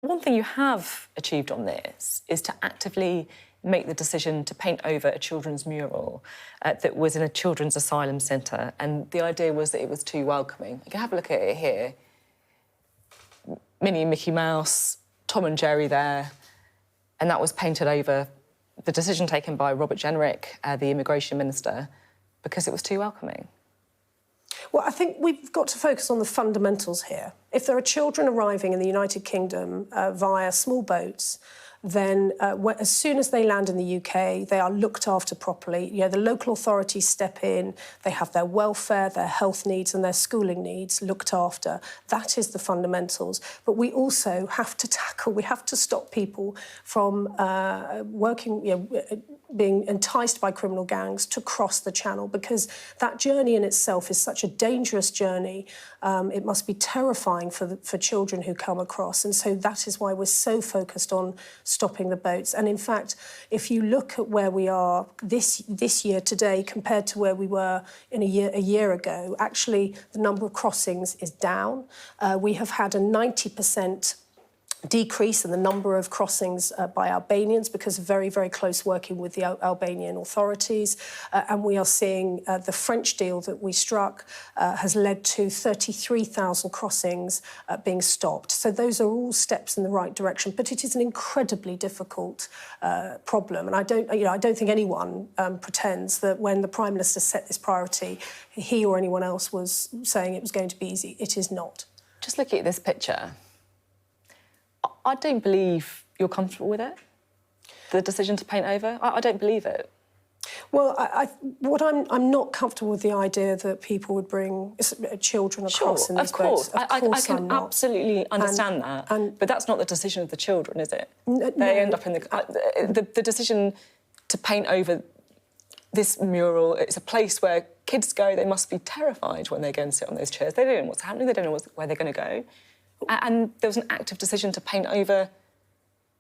one thing you have achieved on this is to actively make the decision to paint over a children's mural that was in a children's asylum centre, and the idea was that it was too welcoming. You can have a look at it here. Minnie and Mickey Mouse, Tom and Jerry there, and that was painted over. The decision taken by Robert Jenrick, the immigration minister, because it was too welcoming. Well, I think we've got to focus on the fundamentals here. If there are children arriving in the United Kingdom via small boats, then as soon as they land in the UK, they are looked after properly. You know, the local authorities step in, they have their welfare, their health needs and their schooling needs looked after. That is the fundamentals. But we also have to stop people from being enticed by criminal gangs to cross the channel, because that journey in itself is such a dangerous journey. It must be terrifying for children who come across, and so that is why we're so focused on stopping the boats. And in fact, if you look at where we are this year today compared to where we were in a year ago, actually the number of crossings is down. We have had a 90% decrease in the number of crossings by Albanians because of very, very close working with the Albanian authorities. And we are seeing the French deal that we struck has led to 33,000 crossings being stopped. So those are all steps in the right direction, but it is an incredibly difficult problem. And I don't think anyone pretends that when the Prime Minister set this priority, he or anyone else was saying it was going to be easy. It is not. Just looking at this picture, I don't believe you're comfortable with it, the decision to paint over. I don't believe it. Well, I'm not comfortable with the idea that people would bring children across in these boats. I can absolutely understand that, but that's not the decision of the children, is it? They end up in the decision to paint over this mural. It's a place where kids go. They must be terrified when they go and sit on those chairs. They don't know what's happening. They don't know where they're going to go. And there was an active decision to paint over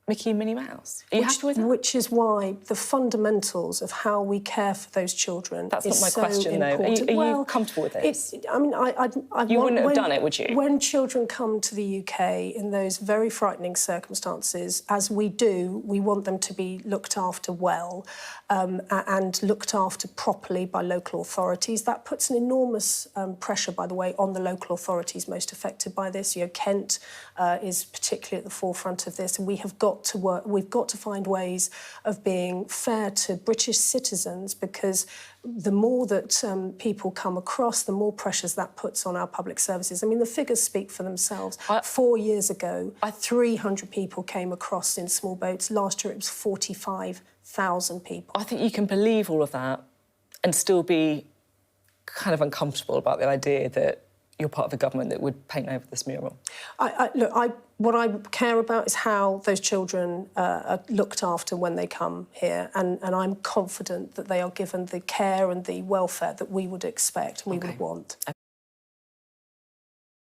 Mickey and Minnie Mouse. Are you happy with that? Which is why the fundamentals of how we care for those children That's is not my so question, important. though. Are you comfortable with this? You wouldn't have done it, would you? When children come to the UK in those very frightening circumstances, as we do, we want them to be looked after well and looked after properly by local authorities. That puts an enormous pressure, by the way, on the local authorities most affected by this. You know, Kent is particularly at the forefront of this, and we have got to work. We've got to find ways of being fair to British citizens, because the more that people come across, the more pressures that puts on our public services. I mean, the figures speak for themselves. 4 years ago, 300 people came across in small boats. Last year, it was 45,000 people. I think you can believe all of that and still be kind of uncomfortable about the idea that you're part of a government that would paint over this mural. What I care about is how those children are looked after when they come here, and I'm confident that they are given the care and the welfare that we would expect and we would want.